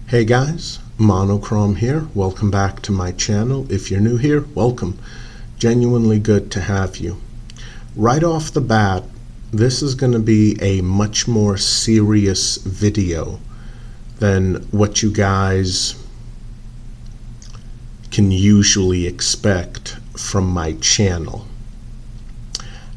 Hey guys, Monochrome here. Welcome back to my channel. If you're new here, welcome. Genuinely good to have you. Right off the bat, this is going to be a much more serious video than what you guys can usually expect from my channel.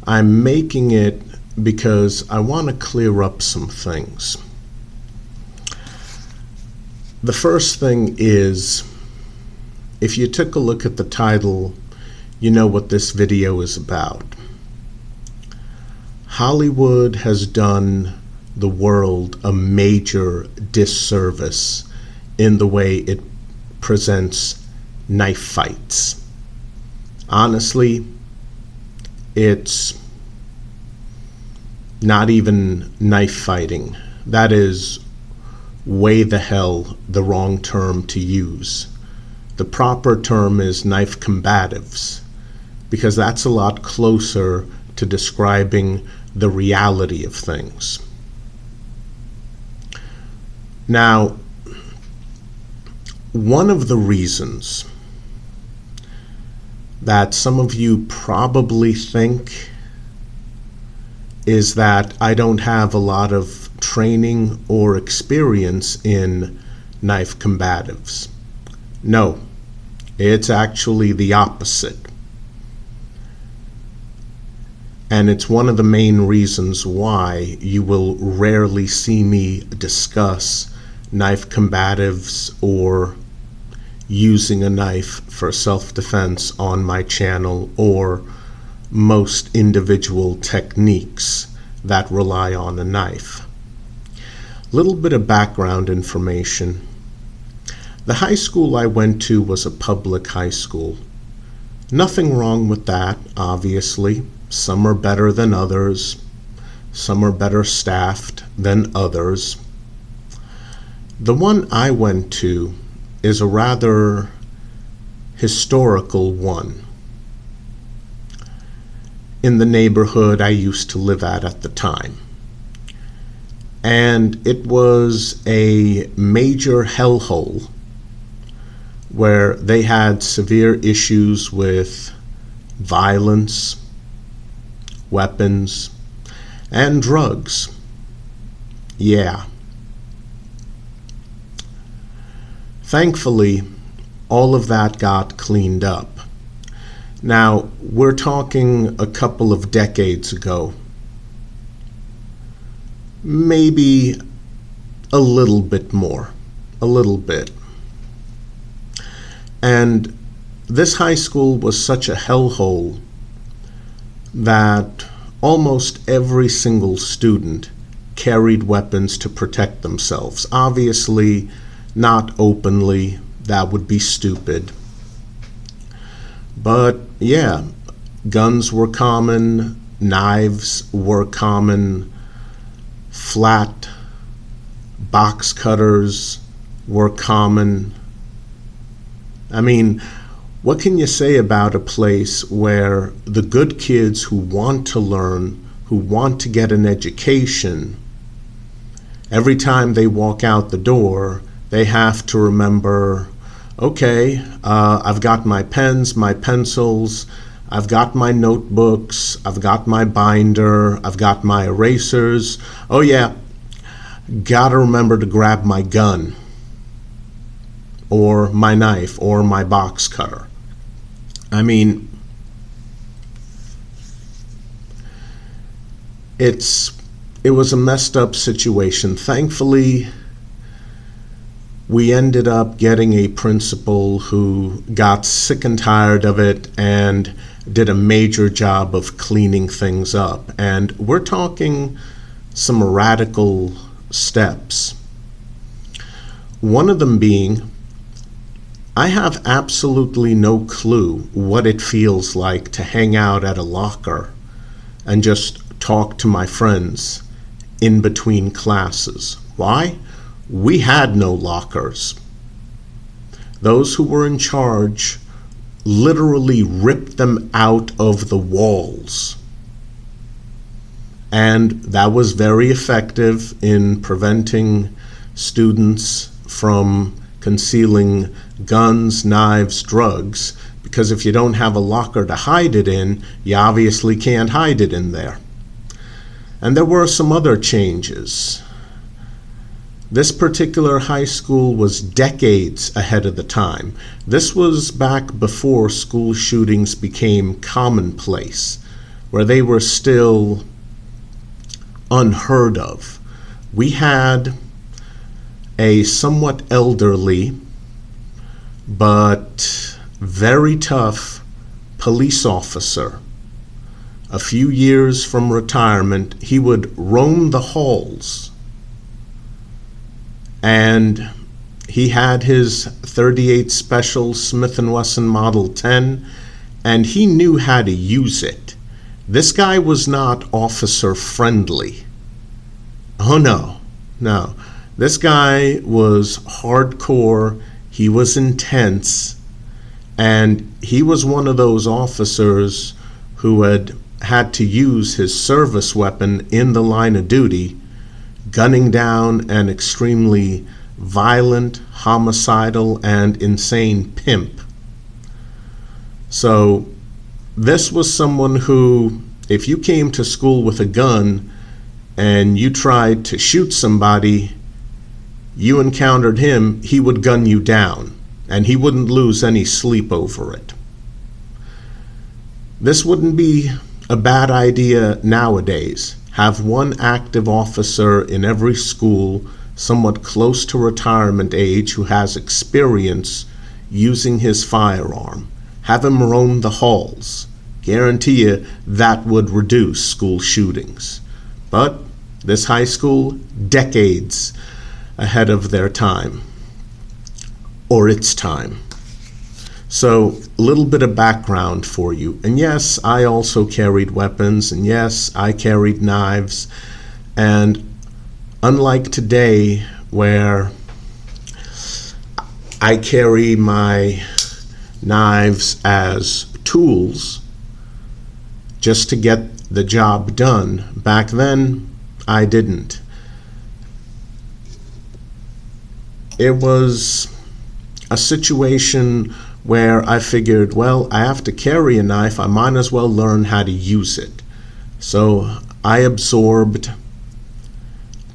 I'm making it because I want to clear up some things. The first thing is, if you took a look at the title, you know what this video is about. Hollywood has done the world a major disservice in the way it presents knife fights. Honestly, it's not even knife fighting. That is way the hell the wrong term to use. The proper term is knife combatives, because that's a lot closer to describing the reality of things. Now, one of the reasons that some of you probably think is that I don't have a lot of training or experience in knife combatives. No, it's actually the opposite. And it's one of the main reasons why you will rarely see me discuss knife combatives or using a knife for self-defense on my channel, or most individual techniques that rely on a knife. Little bit of background information. The high school I went to was a public high school. Nothing wrong with that, obviously. Some are better than others. Some are better staffed than others. The one I went to is a rather historical one in the neighborhood I used to live at the time. And it was a major hellhole where they had severe issues with violence, weapons, and drugs. Yeah. Thankfully, all of that got cleaned up. Now, we're talking a couple of decades ago. Maybe a little bit more, a little bit. And this high school was such a hellhole that almost every single student carried weapons to protect themselves. Obviously, not openly, that would be stupid. But yeah, guns were common, knives were common, flat box cutters were common. I mean, what can you say about a place where the good kids who want to learn, who want to get an education, every time they walk out the door, they have to remember, okay, I've got my pens, my pencils, I've got my notebooks, I've got my binder, I've got my erasers. Oh yeah, gotta remember to grab my gun, or my knife, or my box cutter. I mean, it was a messed up situation. Thankfully, we ended up getting a principal who got sick and tired of it and did a major job of cleaning things up. And we're talking some radical steps. One of them being, I have absolutely no clue what it feels like to hang out at a locker and just talk to my friends in between classes. Why? We had no lockers. Those who were in charge literally ripped them out of the walls. And that was very effective in preventing students from concealing guns, knives, drugs, because if you don't have a locker to hide it in, you obviously can't hide it in there. And there were some other changes. This particular high school was decades ahead of the time. This was back before school shootings became commonplace, where they were still unheard of. We had a somewhat elderly but very tough police officer. A few years from retirement, he would roam the halls, and he had his .38 Special Smith & Wesson Model 10, and he knew how to use it. This guy was not officer friendly. Oh no. This guy was hardcore, he was intense, and he was one of those officers who had to use his service weapon in the line of duty, gunning down an extremely violent, homicidal, and insane pimp. So this was someone who, if you came to school with a gun and you tried to shoot somebody, you encountered him, he would gun you down, and he wouldn't lose any sleep over it. This wouldn't be a bad idea nowadays. Have one active officer in every school, somewhat close to retirement age, who has experience using his firearm. Have him roam the halls. Guarantee you that would reduce school shootings. But this high school, decades ahead of their time, or its time. So a little bit of background for you. And yes, I also carried weapons, and yes, I carried knives. And unlike today, where I carry my knives as tools just to get the job done, back then I didn't. It was a situation where I figured, well, I have to carry a knife, I might as well learn how to use it. So I absorbed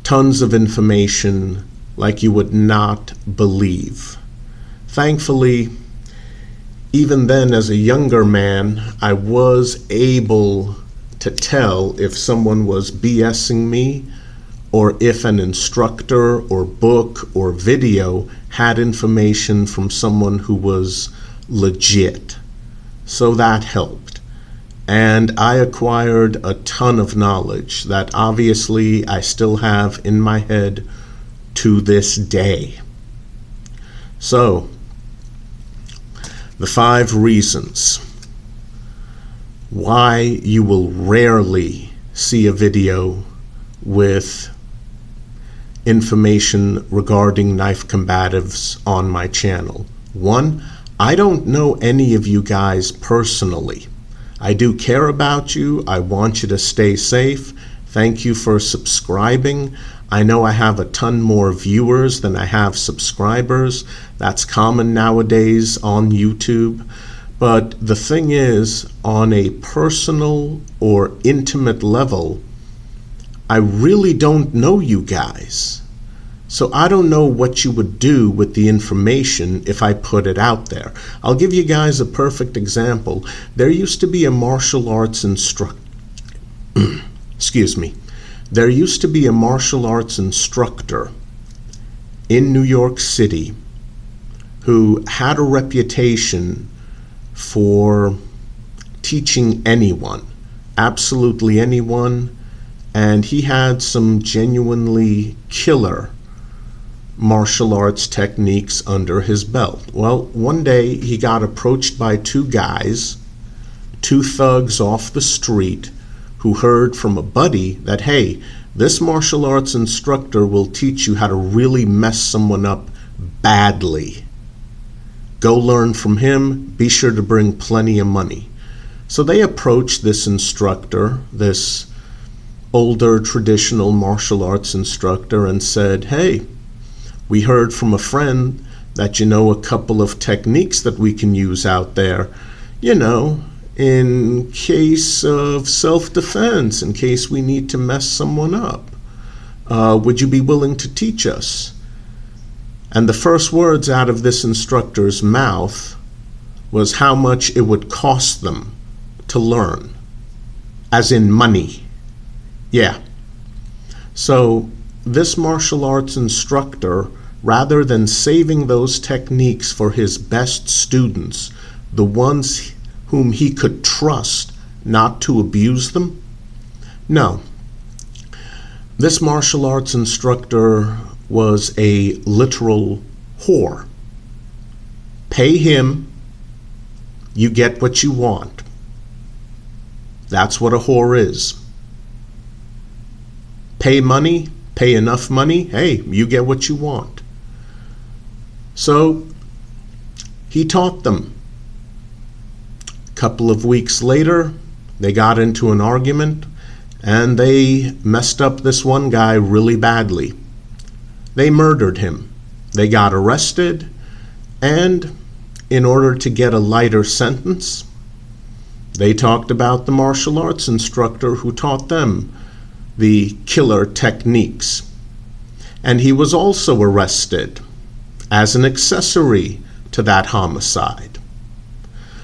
tons of information like you would not believe. Thankfully, even then as a younger man, I was able to tell if someone was BSing me, or if an instructor or book or video had information from someone who was legit. So that helped. And I acquired a ton of knowledge that obviously I still have in my head to this day. So, the 5 reasons why you will rarely see a video with information regarding knife combatives on my channel. 1, I don't know any of you guys personally. I do care about you. I want you to stay safe. Thank you for subscribing. I know I have a ton more viewers than I have subscribers. That's common nowadays on YouTube. But the thing is, on a personal or intimate level, I really don't know you guys. So I don't know what you would do with the information if I put it out there. I'll give you guys a perfect example. There used to be a martial arts instructor. Excuse me. There used to be a martial arts instructor in New York City who had a reputation for teaching anyone, absolutely anyone, and he had some genuinely killer martial arts techniques under his belt. Well, one day he got approached by 2 guys, 2 thugs off the street, who heard from a buddy that, hey, this martial arts instructor will teach you how to really mess someone up badly. Go learn from him, be sure to bring plenty of money. So they approached this instructor, this older traditional martial arts instructor, and said, hey, We heard from a friend that you know a couple of techniques that we can use out there, in case of self-defense, in case we need to mess someone up. Would you be willing to teach us? And the first words out of this instructor's mouth was how much it would cost them to learn, as in money. Yeah. So this martial arts instructor, rather than saving those techniques for his best students, the ones whom he could trust not to abuse them, no. This martial arts instructor was a literal whore. Pay him, you get what you want. That's what a whore is. Pay money, pay enough money, hey, you get what you want. So he taught them. A couple of weeks later, they got into an argument and they messed up this one guy really badly. They murdered him. They got arrested, and in order to get a lighter sentence, they talked about the martial arts instructor who taught them the killer techniques. And he was also arrested as an accessory to that homicide.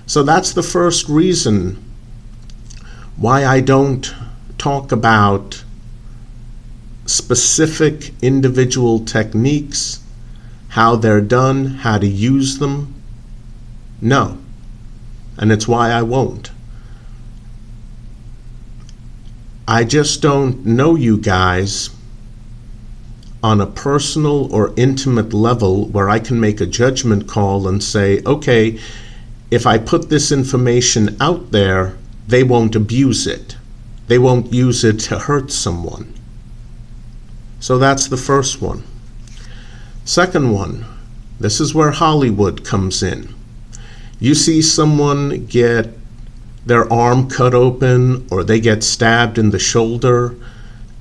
So that's the first reason why I don't talk about specific individual techniques, how they're done, how to use them. No. And it's why I won't. I just don't know you guys on a personal or intimate level where I can make a judgment call and say, okay, if I put this information out there, they won't abuse it. They won't use it to hurt someone. So that's the first one. Second one, this is where Hollywood comes in. You see someone get their arm cut open or they get stabbed in the shoulder,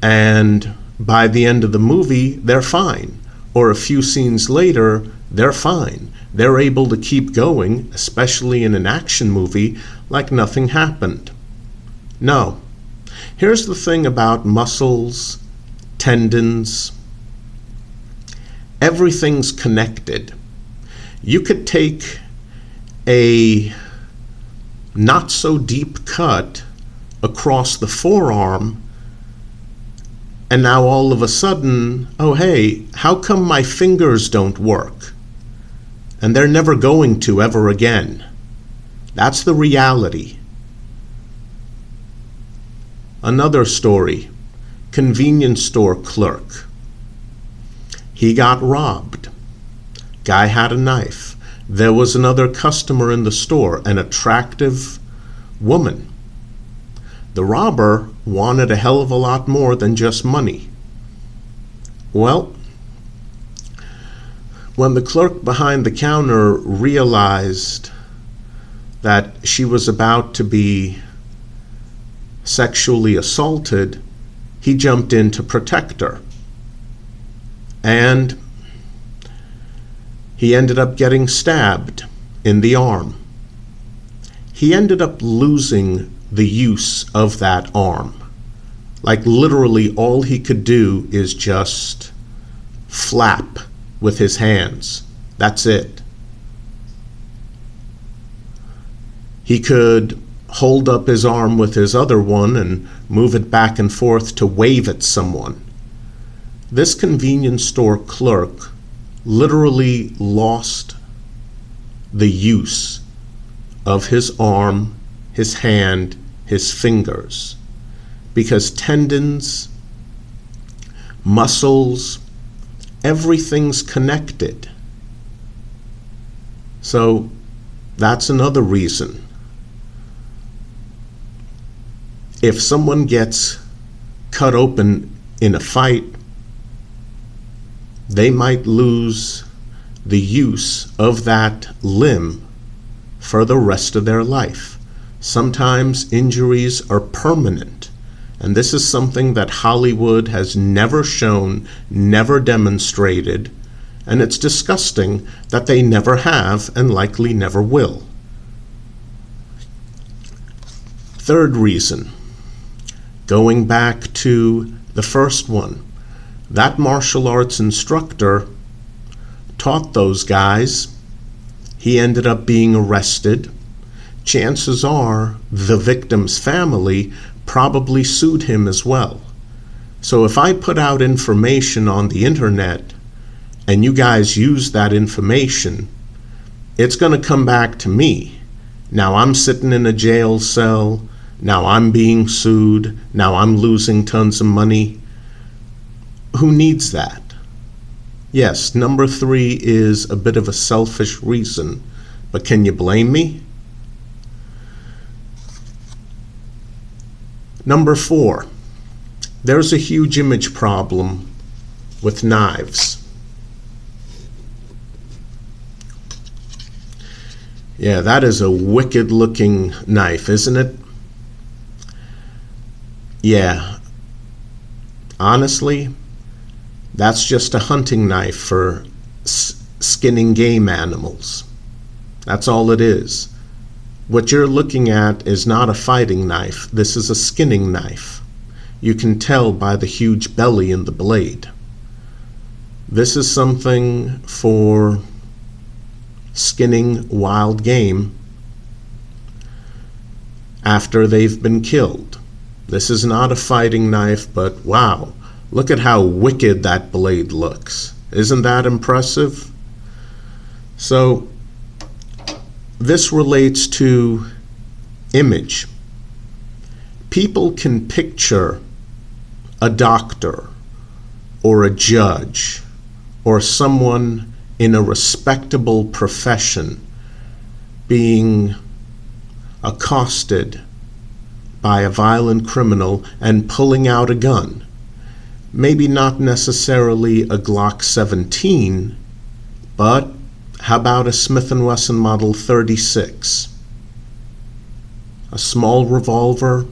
and by the end of the movie, they're fine. Or a few scenes later, they're fine. They're able to keep going, especially in an action movie, like nothing happened. No. Here's the thing about muscles, tendons. Everything's connected. You could take a not so deep cut across the forearm, and now all of a sudden, oh hey, how come my fingers don't work? And they're never going to ever again. That's the reality. Another story, convenience store clerk. He got robbed. Guy had a knife. There was another customer in the store, an attractive woman. The robber wanted a hell of a lot more than just money. Well, when the clerk behind the counter realized that she was about to be sexually assaulted, he jumped in to protect her. And he ended up getting stabbed in the arm. He ended up losing the use of that arm. Like literally all he could do is just flap with his hands. That's it. He could hold up his arm with his other one and move it back and forth to wave at someone. This convenience store clerk literally lost the use of his arm, his hand, his fingers, because tendons, muscles, everything's connected. So that's another reason. If someone gets cut open in a fight, they might lose the use of that limb for the rest of their life. Sometimes injuries are permanent, and this is something that Hollywood has never shown, never demonstrated, and it's disgusting that they never have and likely never will. Third reason, going back to the first one, that martial arts instructor taught those guys. He ended up being arrested. Chances are the victim's family probably sued him as well. So if I put out information on the internet and you guys use that information, it's going to come back to me. Now I'm sitting in a jail cell. Now I'm being sued. Now I'm losing tons of money. Who needs that? Yes, number 3 is a bit of a selfish reason, but can you blame me? Number 4, there's a huge image problem with knives. Yeah, that is a wicked looking knife, isn't it? Yeah, honestly, that's just a hunting knife for skinning game animals. That's all it is. What you're looking at is not a fighting knife. This is a skinning knife. You can tell by the huge belly in the blade. This is something for skinning wild game after they've been killed. This is not a fighting knife, but wow, look at how wicked that blade looks. Isn't that impressive? So this relates to image. People can picture a doctor or a judge or someone in a respectable profession being accosted by a violent criminal and pulling out a gun. Maybe not necessarily a Glock 17, but how about a Smith & Wesson Model 36? A small revolver,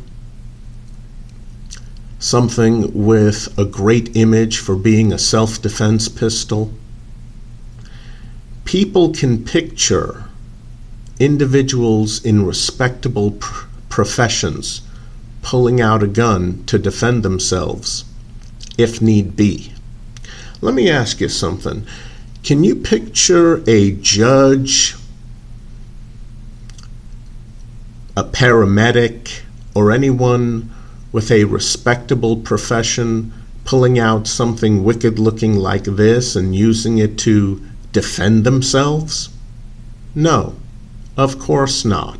something with a great image for being a self-defense pistol. People can picture individuals in respectable professions pulling out a gun to defend themselves if need be. Let me ask you something. Can you picture a judge, a paramedic, or anyone with a respectable profession pulling out something wicked looking like this and using it to defend themselves? No, of course not.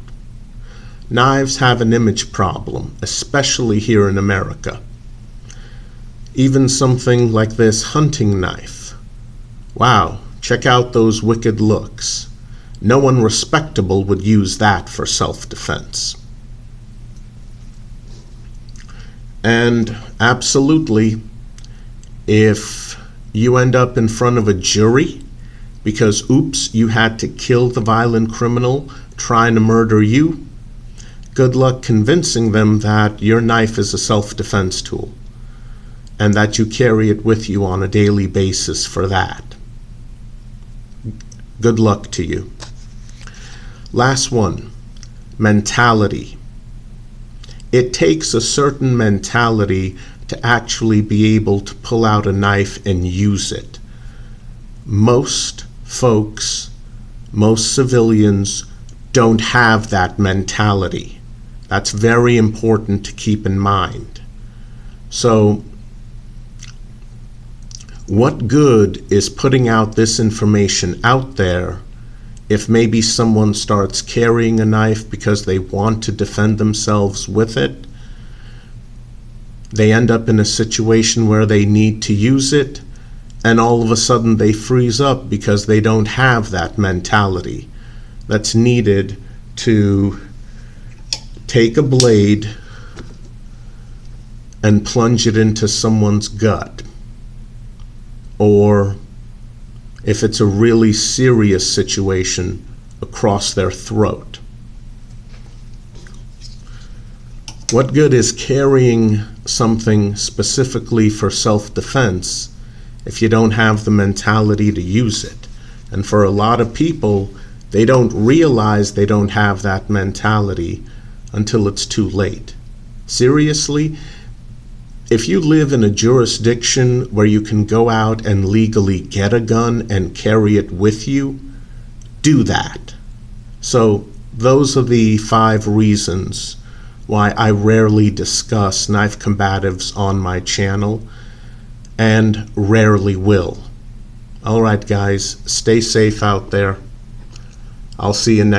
Knives have an image problem, especially here in America. Even something like this hunting knife. Wow, check out those wicked looks. No one respectable would use that for self-defense. And absolutely, if you end up in front of a jury because, oops, you had to kill the violent criminal trying to murder you, good luck convincing them that your knife is a self-defense tool and that you carry it with you on a daily basis for that. Good luck to you. Last one, mentality. It takes a certain mentality to actually be able to pull out a knife and use it. Most folks, most civilians don't have that mentality. That's very important to keep in mind. So, what good is putting out this information out there if maybe someone starts carrying a knife because they want to defend themselves with it? They end up in a situation where they need to use it, and all of a sudden they freeze up because they don't have that mentality that's needed to take a blade and plunge it into someone's gut. Or if it's a really serious situation, across their throat. What good is carrying something specifically for self-defense if you don't have the mentality to use it. And for a lot of people, they don't realize they don't have that mentality until it's too late. Seriously, if you live in a jurisdiction where you can go out and legally get a gun and carry it with you, do that. So those are the 5 reasons why I rarely discuss knife combatives on my channel, and rarely will. All right, guys, stay safe out there. I'll see you next